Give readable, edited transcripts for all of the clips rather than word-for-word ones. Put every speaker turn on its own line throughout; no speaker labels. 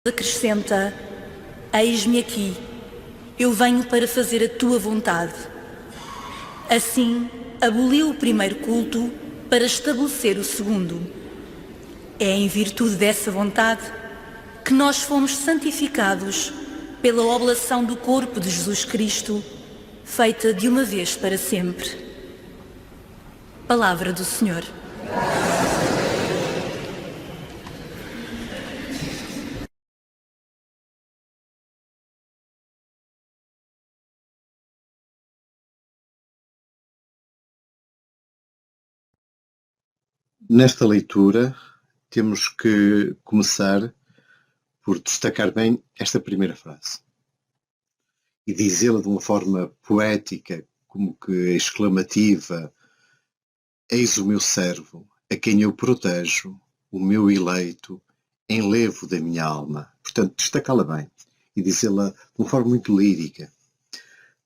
Acrescenta: eis-me aqui, eu venho para fazer a tua vontade. Assim, aboliu o primeiro culto para estabelecer o segundo. É em virtude dessa vontade que nós fomos santificados pela oblação do corpo de Jesus Cristo, feita de uma vez para sempre. Palavra do Senhor.
Nesta leitura, temos que começar por destacar bem esta primeira frase e dizê-la de uma forma poética, como que exclamativa: eis o meu servo, a quem eu protejo, o meu eleito, enlevo da minha alma. Portanto, destacá-la bem e dizê-la de uma forma muito lírica.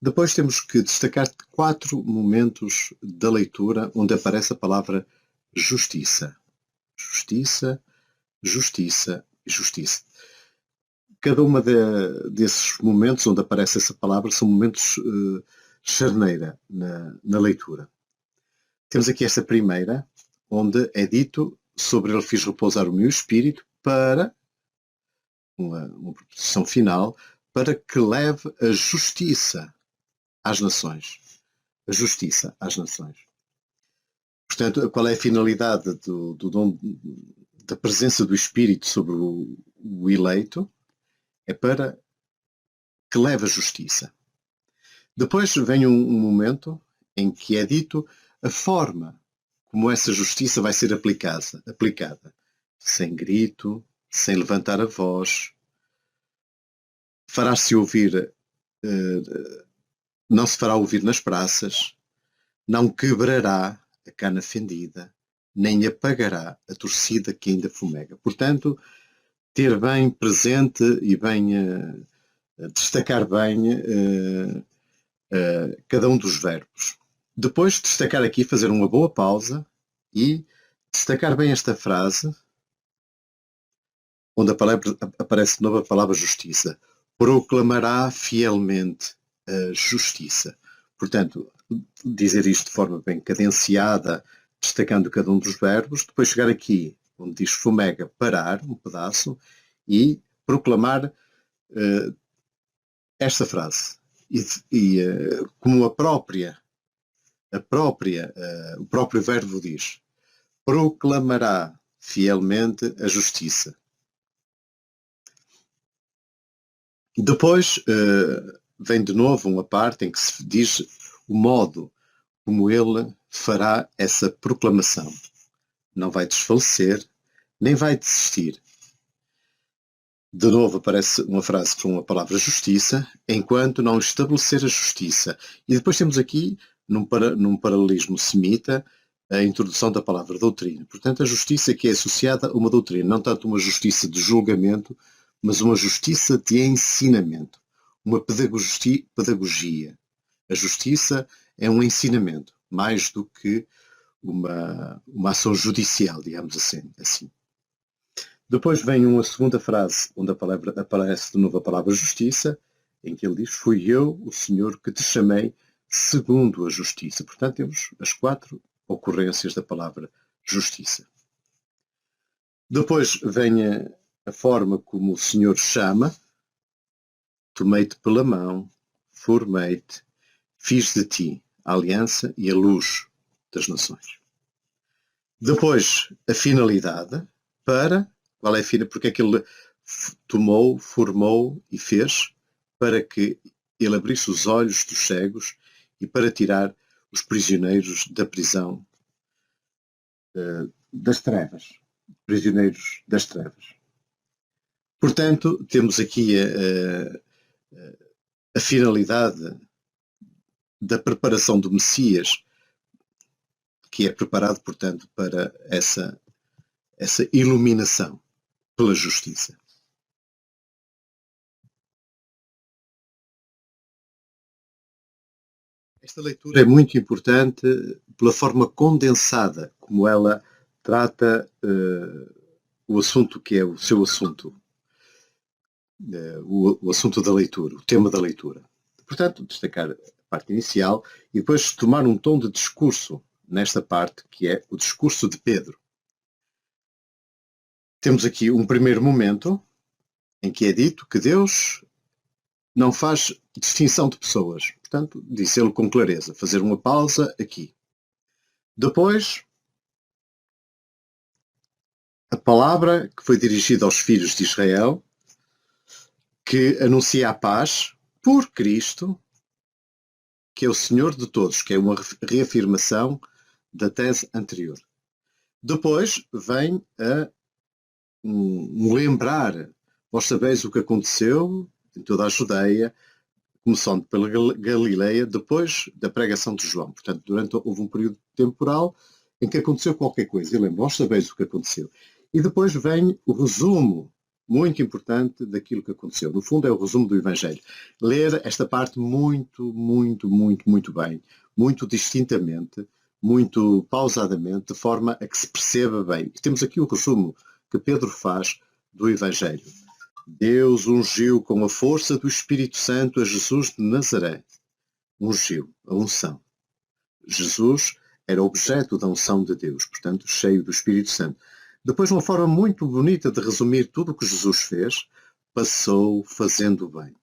Depois temos que destacar 4 momentos da leitura onde aparece a palavra justiça. Justiça, justiça e justiça. Cada uma desses momentos onde aparece essa palavra são momentos charneira na leitura. Temos aqui esta primeira, onde é dito: sobre ele fiz repousar o meu espírito para, uma proposição final, para que leve a justiça às nações. A justiça às nações. Portanto, qual é a finalidade do dom da presença do Espírito sobre o eleito? É para que leve a justiça. Depois vem um momento em que é dito a forma como essa justiça vai ser aplicada. Sem grito, sem levantar a voz, fará-se ouvir, não se fará ouvir nas praças, não quebrará a cana fendida, nem apagará a torcida que ainda fumega. Portanto, ter bem presente e bem destacar bem cada um dos verbos. Depois destacar aqui, fazer uma boa pausa e destacar bem esta frase, onde aparece de novo a palavra justiça. Proclamará fielmente a justiça. Portanto, dizer isto de forma bem cadenciada, destacando cada um dos verbos, depois chegar aqui, onde diz fumega, parar um pedaço e proclamar esta frase. Como o próprio verbo diz: proclamará fielmente a justiça. Depois vem de novo uma parte em que se diz o modo como ele fará essa proclamação. Não vai desfalecer, nem vai desistir. De novo aparece uma frase com a palavra justiça, enquanto não estabelecer a justiça. E depois temos aqui, num paralelismo semita, a introdução da palavra doutrina. Portanto, a justiça que é associada a uma doutrina, não tanto uma justiça de julgamento, mas uma justiça de ensinamento, uma pedagogia. A justiça é um ensinamento, mais do que uma ação judicial, digamos assim. Depois vem uma segunda frase, onde aparece de novo a palavra justiça, em que ele diz: fui eu, o Senhor, que te chamei segundo a justiça. Portanto, temos as 4 ocorrências da palavra justiça. Depois vem a forma como o Senhor chama: tomei-te pela mão, formei-te, fiz de ti a aliança e a luz das nações. Depois, a finalidade para... Qual é a finalidade? Porque é que ele tomou, formou e fez? Para que ele abrisse os olhos dos cegos e para tirar os prisioneiros da prisão das trevas. Prisioneiros das trevas. Portanto, temos aqui a finalidade da preparação do Messias, que é preparado, portanto, para essa iluminação pela justiça. Esta leitura é muito importante pela forma condensada como ela trata o assunto que é o seu assunto. o assunto da leitura, o tema da leitura. Portanto, destacar a parte inicial e depois tomar um tom de discurso nesta parte, que é o discurso de Pedro. Temos aqui um primeiro momento em que é dito que Deus não faz distinção de pessoas. Portanto, disse ele com clareza, fazer uma pausa aqui. Depois, a palavra que foi dirigida aos filhos de Israel, que anuncia a paz por Cristo, que é o Senhor de todos, que é uma reafirmação da tese anterior. Depois vem a lembrar, vós sabeis o que aconteceu em toda a Judeia, começando pela Galileia, depois da pregação de João. Portanto, houve um período temporal em que aconteceu qualquer coisa. E lembro, vós sabeis o que aconteceu. E depois vem o resumo muito importante daquilo que aconteceu. No fundo, é o resumo do Evangelho. Ler esta parte muito bem, muito distintamente, muito pausadamente, de forma a que se perceba bem. E temos aqui o resumo que Pedro faz do Evangelho. Deus ungiu com a força do Espírito Santo a Jesus de Nazaré. Ungiu, a unção. Jesus era objeto da unção de Deus, portanto, cheio do Espírito Santo. Depois, uma forma muito bonita de resumir tudo o que Jesus fez, passou fazendo bem.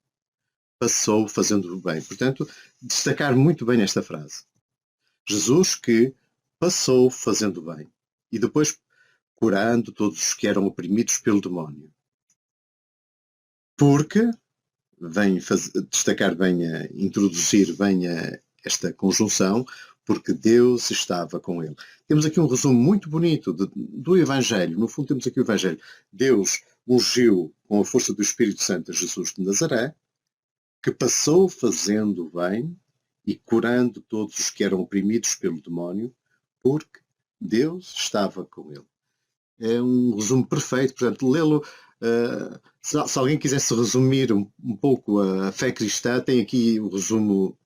Passou fazendo bem. Portanto, destacar muito bem esta frase. Jesus que passou fazendo bem. E depois curando todos os que eram oprimidos pelo demónio. Porque, vem destacar bem, introduzir bem esta conjunção, porque Deus estava com ele. Temos aqui um resumo muito bonito do Evangelho. No fundo, temos aqui o Evangelho. Deus ungiu com a força do Espírito Santo a Jesus de Nazaré, que passou fazendo bem e curando todos os que eram oprimidos pelo demónio, porque Deus estava com ele. É um resumo perfeito, portanto, lê-lo. Se alguém quisesse resumir um pouco a fé cristã, tem aqui o resumo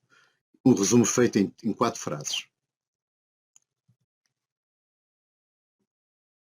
feito em 4 frases.